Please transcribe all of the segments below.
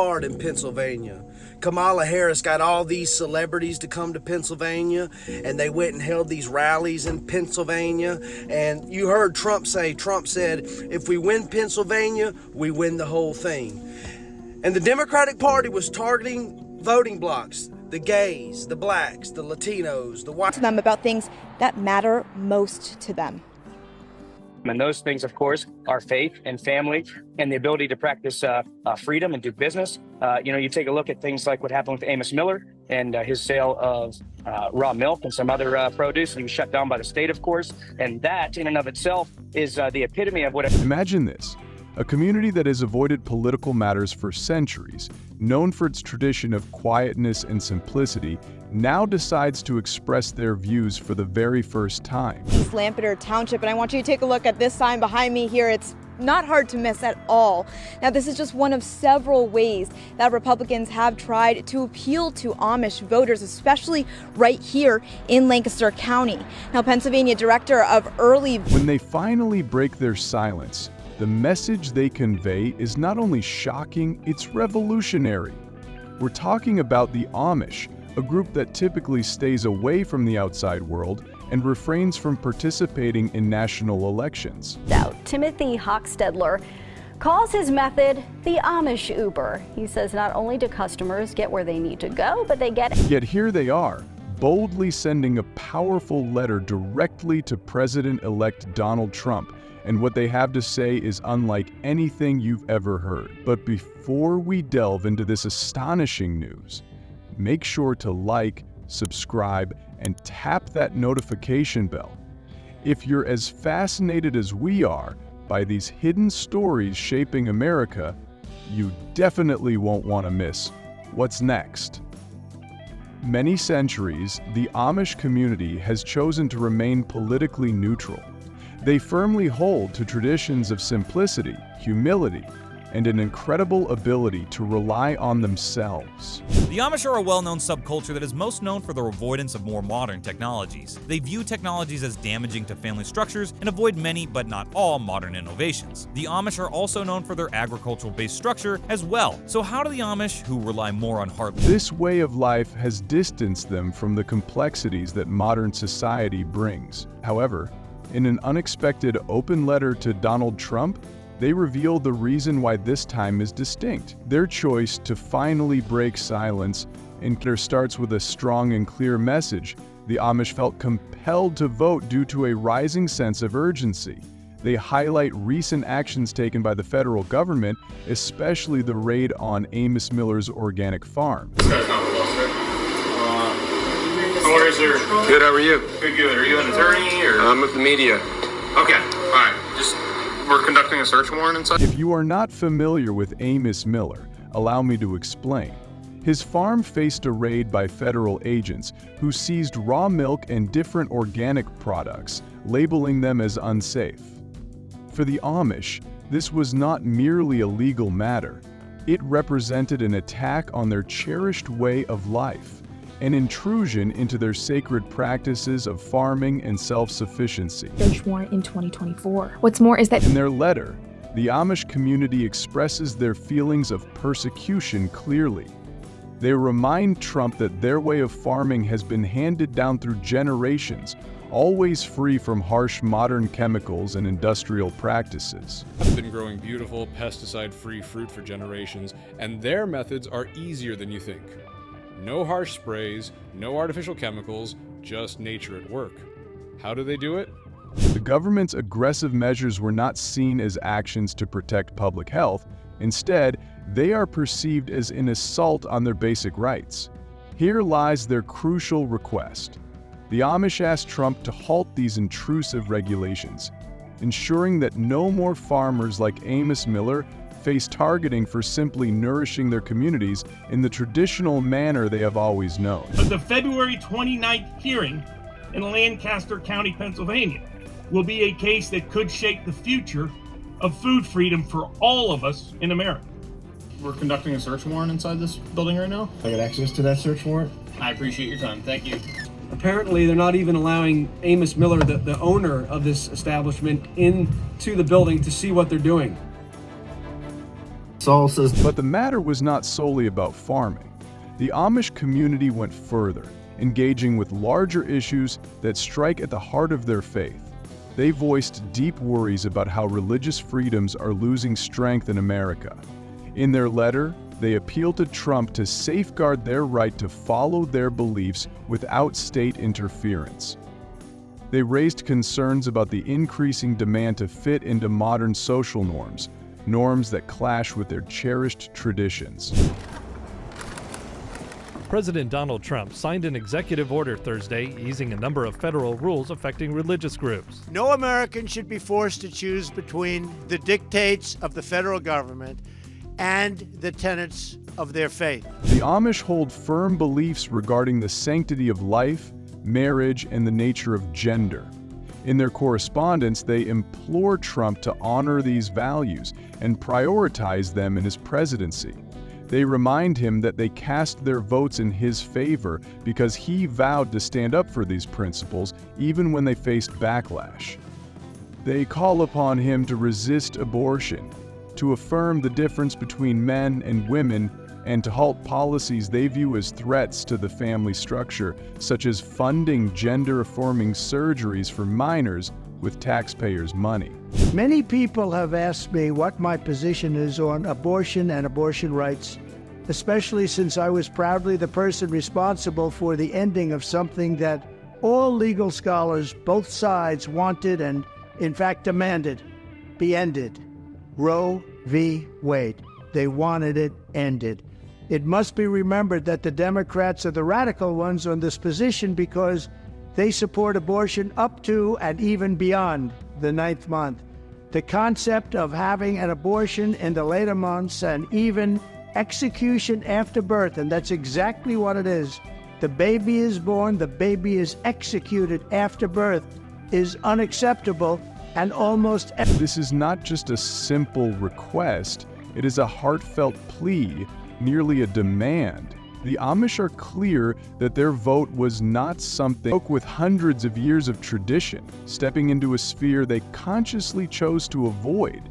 hard in Pennsylvania. Kamala Harris got all these celebrities to come to Pennsylvania, and they went and held these rallies in Pennsylvania. And you heard Trump said, if we win Pennsylvania, we win the whole thing. And the Democratic Party was targeting voting blocks, the gays, the blacks, the Latinos, the white. To them about things that matter most to them. And those things, of course, are faith and family and the ability to practice freedom and do business. You take a look at things like what happened with Amish Miller and his sale of raw milk and some other produce. He was shut down by the state, of course. And that in and of itself is the epitome of what... Imagine this. A community that has avoided political matters for centuries, known for its tradition of quietness and simplicity, now decides to express their views for the very first time. East Lampeter Township, and I want you to take a look at this sign behind me here. It's not hard to miss at all. Now, this is just one of several ways that Republicans have tried to appeal to Amish voters, especially right here in Lancaster County. Now, Pennsylvania Director of Early... When they finally break their silence, the message they convey is not only shocking, it's revolutionary. We're talking about the Amish, a group that typically stays away from the outside world and refrains from participating in national elections. Timothy Hochstedler calls his method the Amish Uber. He says not only do customers get where they need to go, but they get... Yet here they are, boldly sending a powerful letter directly to President-elect Donald Trump, and what they have to say is unlike anything you've ever heard. But before we delve into this astonishing news, make sure to like, subscribe, and tap that notification bell. If you're as fascinated as we are by these hidden stories shaping America, you definitely won't want to miss what's next. Many centuries, the Amish community has chosen to remain politically neutral. They firmly hold to traditions of simplicity, humility, and an incredible ability to rely on themselves. The Amish are a well-known subculture that is most known for their avoidance of more modern technologies. They view technologies as damaging to family structures and avoid many, but not all, modern innovations. The Amish are also known for their agricultural-based structure as well. So how do the Amish, who rely more on hard... This way of life has distanced them from the complexities that modern society brings. However, in an unexpected open letter to Donald Trump, they reveal the reason why this time is distinct. Their choice to finally break silence starts with a strong and clear message. The Amish felt compelled to vote due to a rising sense of urgency. They highlight recent actions taken by the federal government, especially the raid on Amish Miller's organic farm. How are you, sir? Good, how are you? Good. Are you an attorney or? I'm with the media. Okay, alright. We're conducting a search warrant and such. If you are not familiar with Amish Miller, allow me to explain. His farm faced a raid by federal agents who seized raw milk and different organic products, labeling them as unsafe. For the Amish, this was not merely a legal matter. It represented an attack on their cherished way of life, an intrusion into their sacred practices of farming and self-sufficiency. Search warrant in 2024. What's more is that in their letter, the Amish community expresses their feelings of persecution clearly. They remind Trump that their way of farming has been handed down through generations, always free from harsh modern chemicals and industrial practices. I've been growing beautiful, pesticide-free fruit for generations, and their methods are easier than you think. No harsh sprays, no artificial chemicals, just nature at work. How do they do it? The government's aggressive measures were not seen as actions to protect public health. Instead, they are perceived as an assault on their basic rights. Here lies their crucial request. The Amish asked Trump to halt these intrusive regulations, ensuring that no more farmers like Amish Miller face targeting for simply nourishing their communities in the traditional manner they have always known. But the February 29th hearing in Lancaster County, Pennsylvania, will be a case that could shape the future of food freedom for all of us in America. We're conducting a search warrant inside this building right now. I got access to that search warrant. I appreciate your time. Thank you. Apparently, they're not even allowing Amish Miller, the owner of this establishment, into the building to see what they're doing. But the matter was not solely about farming. The Amish community went further, engaging with larger issues that strike at the heart of their faith. They voiced deep worries about how religious freedoms are losing strength in America. In their letter, they appealed to Trump to safeguard their right to follow their beliefs without state interference. They raised concerns about the increasing demand to fit into modern social norms, norms that clash with their cherished traditions. President Donald Trump signed an executive order Thursday easing a number of federal rules affecting religious groups. No American should be forced to choose between the dictates of the federal government and the tenets of their faith. The Amish hold firm beliefs regarding the sanctity of life, marriage, and the nature of gender. In their correspondence, they implore Trump to honor these values and prioritize them in his presidency. They remind him that they cast their votes in his favor because he vowed to stand up for these principles even when they faced backlash. They call upon him to resist abortion, to affirm the difference between men and women, and to halt policies they view as threats to the family structure, such as funding gender-affirming surgeries for minors with taxpayers' money. Many people have asked me what my position is on abortion and abortion rights, especially since I was proudly the person responsible for the ending of something that all legal scholars, both sides, wanted and, in fact, demanded be ended. Roe v. Wade. They wanted it ended. It must be remembered that the Democrats are the radical ones on this position because they support abortion up to and even beyond the 9th month. The concept of having an abortion in the later months and even execution after birth, and that's exactly what it is. The baby is born, the baby is executed after birth, is unacceptable and almost... This is not just a simple request, it is a heartfelt plea, nearly a demand. The Amish are clear that their vote was not something with hundreds of years of tradition, stepping into a sphere they consciously chose to avoid,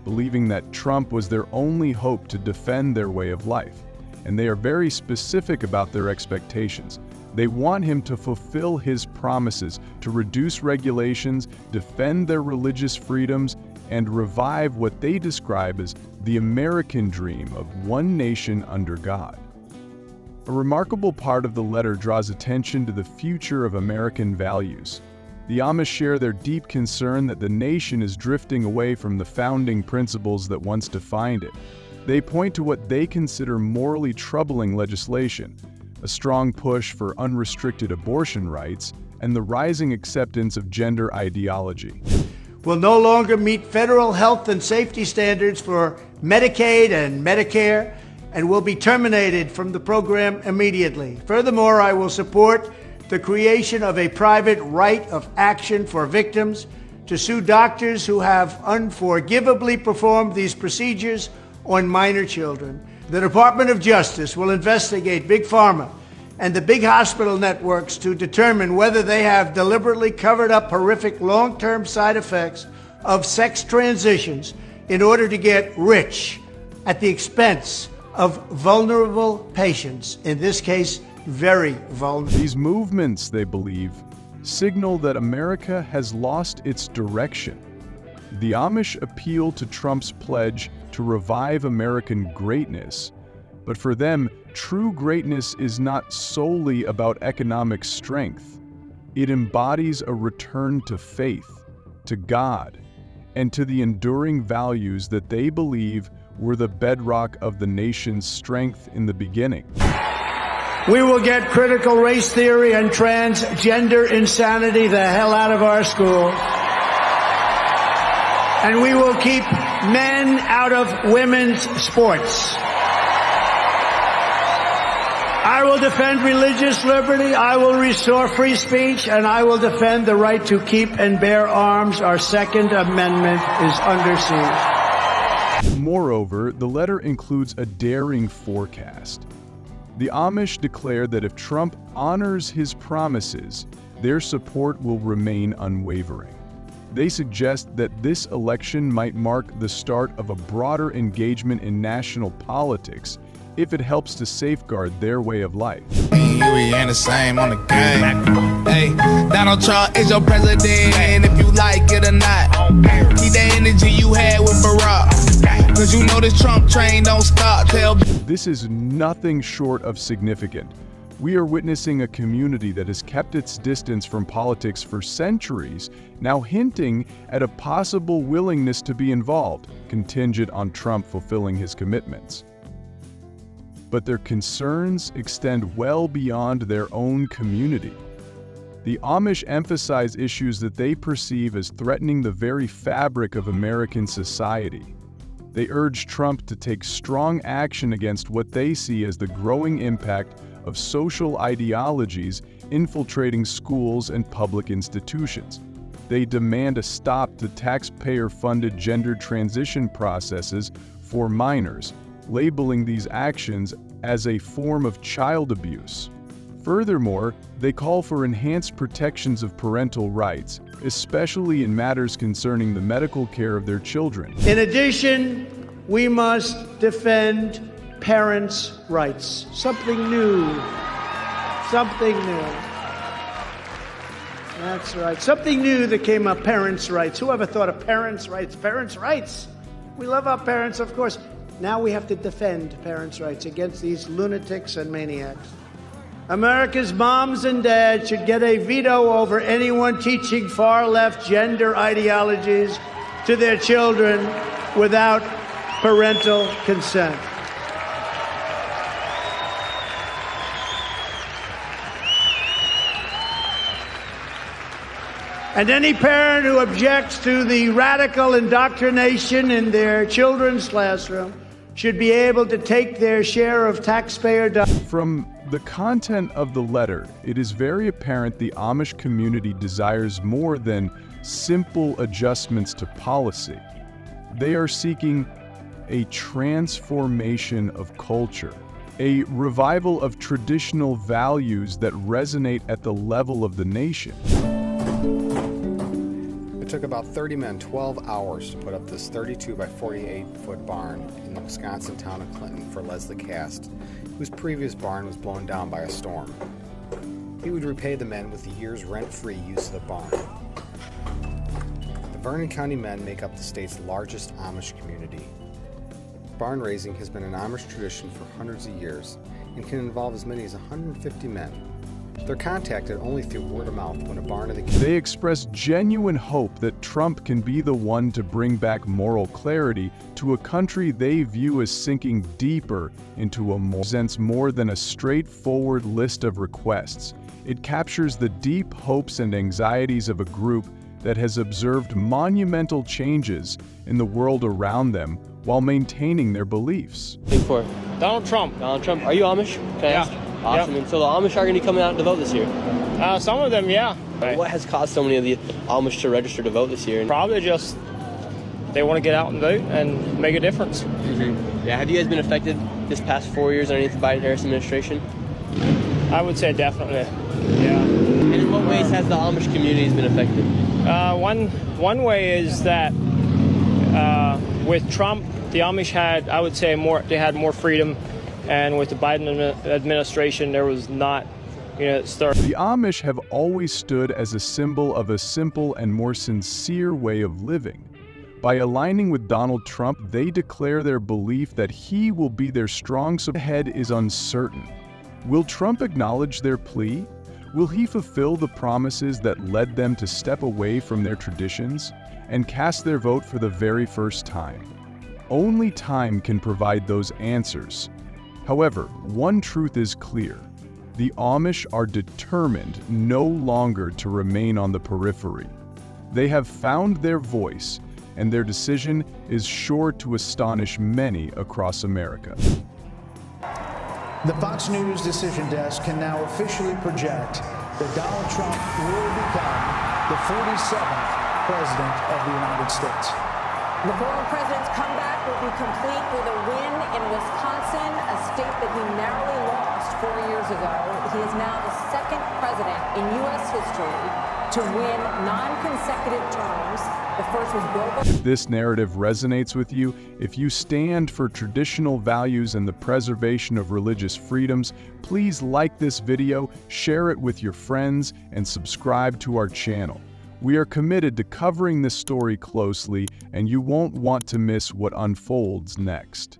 believing that Trump was their only hope to defend their way of life. And they are very specific about their expectations. They want him to fulfill his promises to reduce regulations, defend their religious freedoms, and revive what they describe as the American dream of one nation under God. A remarkable part of the letter draws attention to the future of American values. The Amish share their deep concern that the nation is drifting away from the founding principles that once defined it. They point to what they consider morally troubling legislation, a strong push for unrestricted abortion rights, and the rising acceptance of gender ideology. Will no longer meet federal health and safety standards for Medicaid and Medicare, and will be terminated from the program immediately. Furthermore, I will support the creation of a private right of action for victims to sue doctors who have unforgivably performed these procedures on minor children. The Department of Justice will investigate Big Pharma and the big hospital networks to determine whether they have deliberately covered up horrific long-term side effects of sex transitions in order to get rich at the expense of vulnerable patients, in this case, very vulnerable. These movements, they believe, signal that America has lost its direction. The Amish appeal to Trump's pledge to revive American greatness, but for them, true greatness is not solely about economic strength. It embodies a return to faith, to God, and to the enduring values that they believe were the bedrock of the nation's strength in the beginning. We will get critical race theory and transgender insanity the hell out of our schools. And we will keep men out of women's sports. I will defend religious liberty, I will restore free speech, and I will defend the right to keep and bear arms. Our Second Amendment is under siege. Moreover, the letter includes a daring forecast. The Amish declare that if Trump honors his promises, their support will remain unwavering. They suggest that this election might mark the start of a broader engagement in national politics if it helps to safeguard their way of life. We ain't the same on the game. Hey, Donald Trump is your president, and if you like it or not, keep the energy you had with Barack, cause you know this Trump train don't stop. This is nothing short of significant. We are witnessing a community that has kept its distance from politics for centuries, now hinting at a possible willingness to be involved, contingent on Trump fulfilling his commitments. But their concerns extend well beyond their own community. The Amish emphasize issues that they perceive as threatening the very fabric of American society. They urge Trump to take strong action against what they see as the growing impact of social ideologies infiltrating schools and public institutions. They demand a stop to taxpayer-funded gender transition processes for minors, labeling these actions as a form of child abuse. Furthermore, they call for enhanced protections of parental rights, especially in matters concerning the medical care of their children. In addition, we must defend parents' rights. Something new. Something new. That's right. Something new that came up, parents' rights. Who ever thought of parents' rights? Parents' rights. We love our parents, of course. Now we have to defend parents' rights against these lunatics and maniacs. America's moms and dads should get a veto over anyone teaching far-left gender ideologies to their children without parental consent. And any parent who objects to the radical indoctrination in their children's classroom should be able to take their share of taxpayer dollars. From the content of the letter, it is very apparent the Amish community desires more than simple adjustments to policy. They are seeking a transformation of culture, a revival of traditional values that resonate at the level of the nation. It took about 30 men 12 hours to put up this 32 by 48-foot barn in the Wisconsin town of Clinton for Leslie Cast, whose previous barn was blown down by a storm. He would repay the men with a year's rent-free use of the barn. The Vernon County men make up the state's largest Amish community. Barn raising has been an Amish tradition for hundreds of years and can involve as many as 150 men. They're contacted only through word of mouth when a barn in the community. They express genuine hope that Trump can be the one to bring back moral clarity to a country they view as sinking deeper into a presents more than a straightforward list of requests. It captures the deep hopes and anxieties of a group that has observed monumental changes in the world around them while maintaining their beliefs. For Donald Trump. Donald Trump. Are you Amish? Yeah. Awesome. Yep. And so the Amish are going to be coming out to vote this year? Some of them, yeah. Right. What has caused so many of the Amish to register to vote this year? Probably just they want to get out and vote and make a difference. Mm-hmm. Yeah. Have you guys been affected this past 4 years underneath the Biden-Harris administration? I would say definitely, yeah. And in what ways has the Amish community been affected? One way is that with Trump, the Amish had, I would say, they had more freedom. And with the Biden administration, there was not, The Amish have always stood as a symbol of a simple and more sincere way of living. By aligning with Donald Trump, they declare their belief that he will be their strong support. The head is uncertain. Will Trump acknowledge their plea? Will he fulfill the promises that led them to step away from their traditions and cast their vote for the very first time? Only time can provide those answers. However, one truth is clear. The Amish are determined no longer to remain on the periphery. They have found their voice, and their decision is sure to astonish many across America. The Fox News Decision Desk can now officially project that Donald Trump will become the 47th President of the United States. The former president's comeback will be complete with a win in Wisconsin, a state that he narrowly lost 4 years ago. He is now the second president in U.S. history to win non-consecutive terms. The first was broke. If this narrative resonates with you, if you stand for traditional values and the preservation of religious freedoms, please like this video, share it with your friends, and subscribe to our channel. We are committed to covering this story closely, and you won't want to miss what unfolds next.